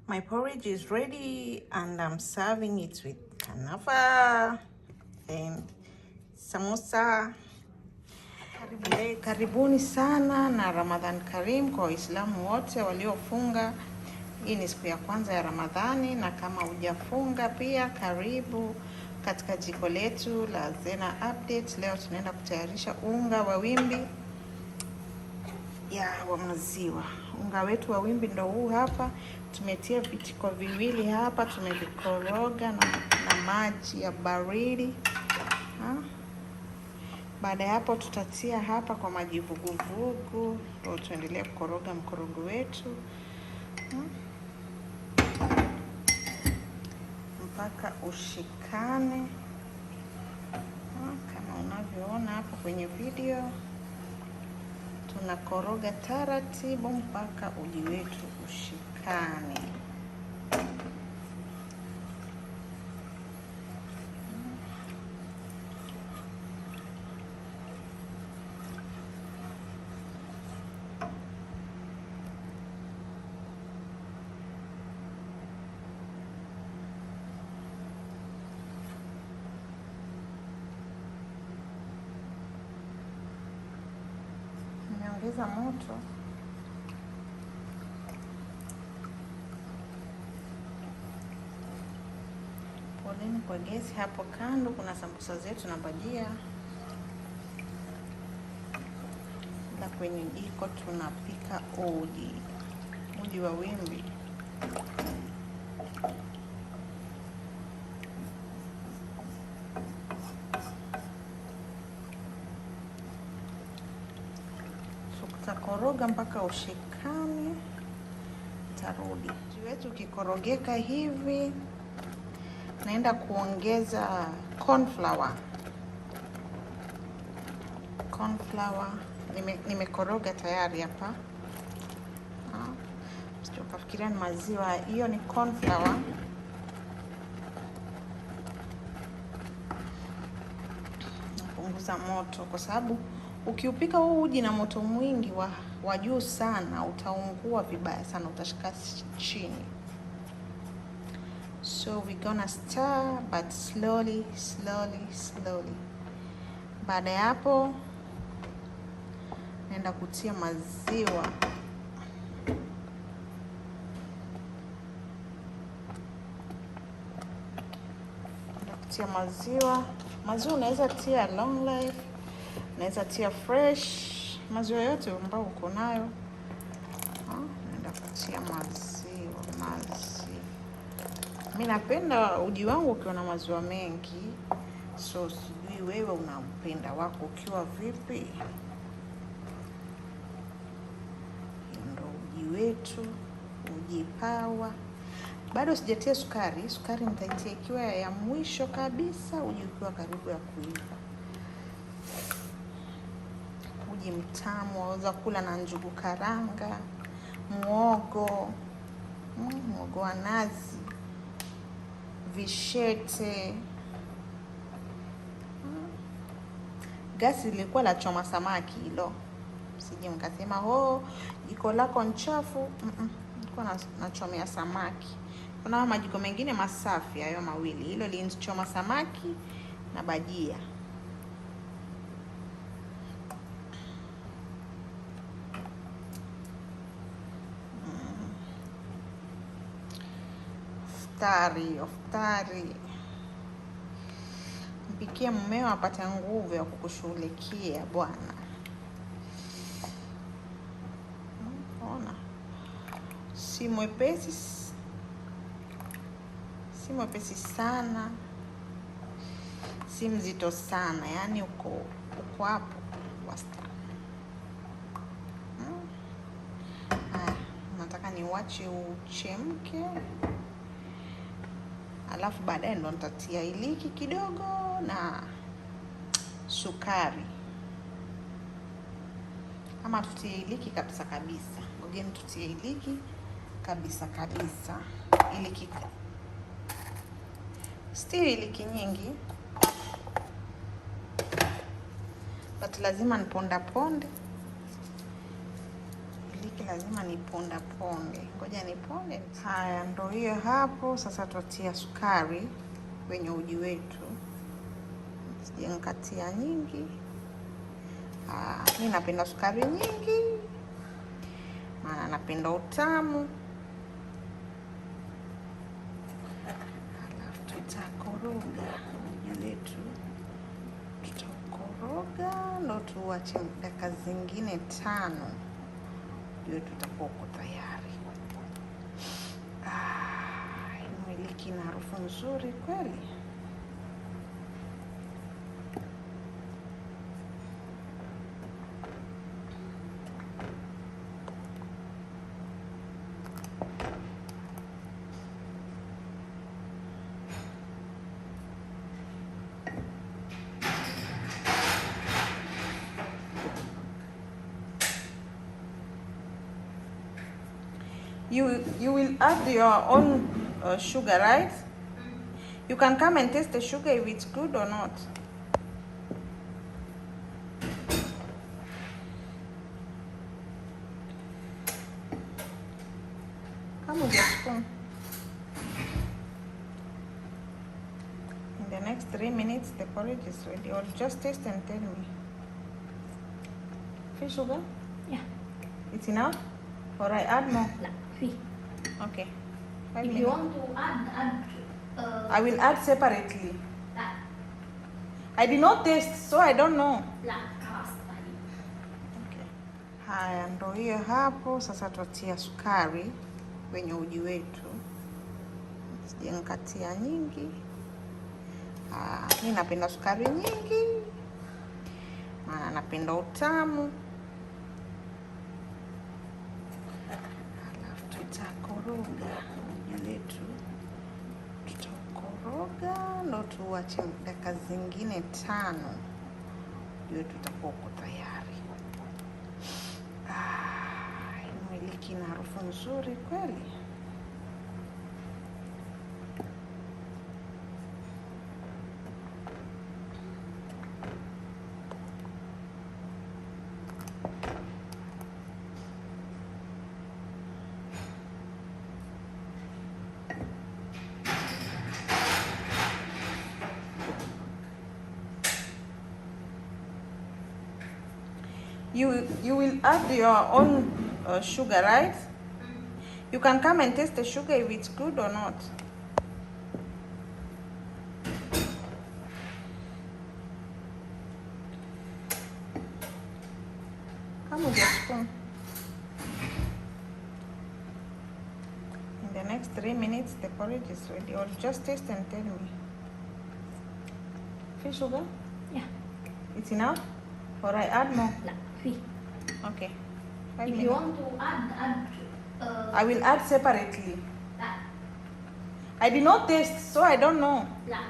My porridge is ready and I'm serving it with kanafa and samosa. Karibuni sana na Ramadhan Karim kwa Waislamu wote waliofunga. Hii ni siku ya kwanza ya Ramadhani, na kama hujafunga pia karibu katika jiko letu la Zena Update. Leo tunaenda kutayarisha unga wa wimbi wa maziwa. Unga wetu wa wimbi ndo huu hapa. Tumetia vijiko viwili hapa, tumevikoroga na maji ya baridi. Baada ya hapo tutatia hapa kwa maji vuguvugu, au tuendelee kukoroga mkorogo wetu mpaka ushikane kama unavyoona hapo kwenye video. Tunakoroga taratibu mpaka uji wetu ushikane. Nimeongeza moto. Poleni kwa gesi. Hapo kando kuna sambusa zetu na bajia, na kwenye jiko tunapika uji wa wimbi. Tutakoroga mpaka ushikane, tarudi. Uji wetu ukikorogeka hivi, naenda kuongeza corn flour. Nimekoroga tayari hapa. Ukafikiria ni maziwa, hiyo ni corn flour. Napunguza moto kwa sababu ukiupika huu uji na moto mwingi wa juu sana utaungua vibaya sana, utashika chini. So we gonna stir but slowly. Baada ya hapo naenda kutia maziwa. Maziwa unaweza tia long life, unaweza tia fresh, maziwa yote ambayo uko nayo. Naenda kutia maziwa. Mimi napenda uji wangu ukiwa na maziwa mengi, so sijui wewe unampenda wako ukiwa vipi. Ndio uji wetu, uji pawa. Bado sijatia sukari. Sukari nitaitia ikiwa ya mwisho kabisa, uji ukiwa karibu ya kuiva. Uji mtamu, waweza kula na njugu karanga, muogo wa nazi, vishete. Gasi lilikuwa la choma samaki hilo. Sije mkasema jiko lako nchafu. Nilikuwa nachomea samaki. Kuna majiko mengine masafi hayo mawili. Hilo linachoma samaki na bajia. Iftari. Mpikie mmeo apate nguvu ya kukushughulikia bwana. Ona. Si mwepesi sana, si mzito sana, yani uko hapo wastani. Nataka niwache uchemke, alafu baadaye ndo nitatia iliki kidogo na sukari. Ama tutie iliki kabisa. Ngojeni tutie iliki kabisa. Iliki still iliki nyingi, but lazima niponde iliki lazima niponda ponde. Ngoja niponde. Haya, ndo hiyo hapo. Sasa tutatia sukari kwenye uji wetu. Sije nikatia nyingi. Mimi napenda sukari nyingi, maana napenda utamu. Halafu tutakoroga uji wetu, tutakoroga ndo tuache dakika zingine 5 ndio tutakuwa uko tayari. Iliki na harufu nzuri kweli. You will add your own sugar, right? You can come and taste the sugar if it's good or not. Come with your spoon. In the next 3 minutes, the porridge is ready. Or just taste and tell me. Fish sugar? Yeah. It's enough? Or I add more? Okay. 5 If minutes. you want to add I will add separately. that. I did not taste, so I don't know. Okay. Haya, ndo hiyo hapo. Sasa tutatia sukari kwenye uji wetu. Sije nikatia nyingi. Mimi napenda sukari nyingi, maana napenda utamu. Halafu tutakoroga uji wetu, tutakoroga ndo tuache dakika zingine 5 ndio tutakuwa uko tayari. Iliki na harufu nzuri kweli. You will add your own sugar, right? You can come and taste the sugar if it's good or not. Come with your spoon. In the next 3 minutes, the porridge is ready. Or just taste and tell me. Fish sugar? Yeah. It's enough? Or I add more? Okay. 5 If minutes. you want to add I will add separately. that. I did not taste, so I don't know. Black.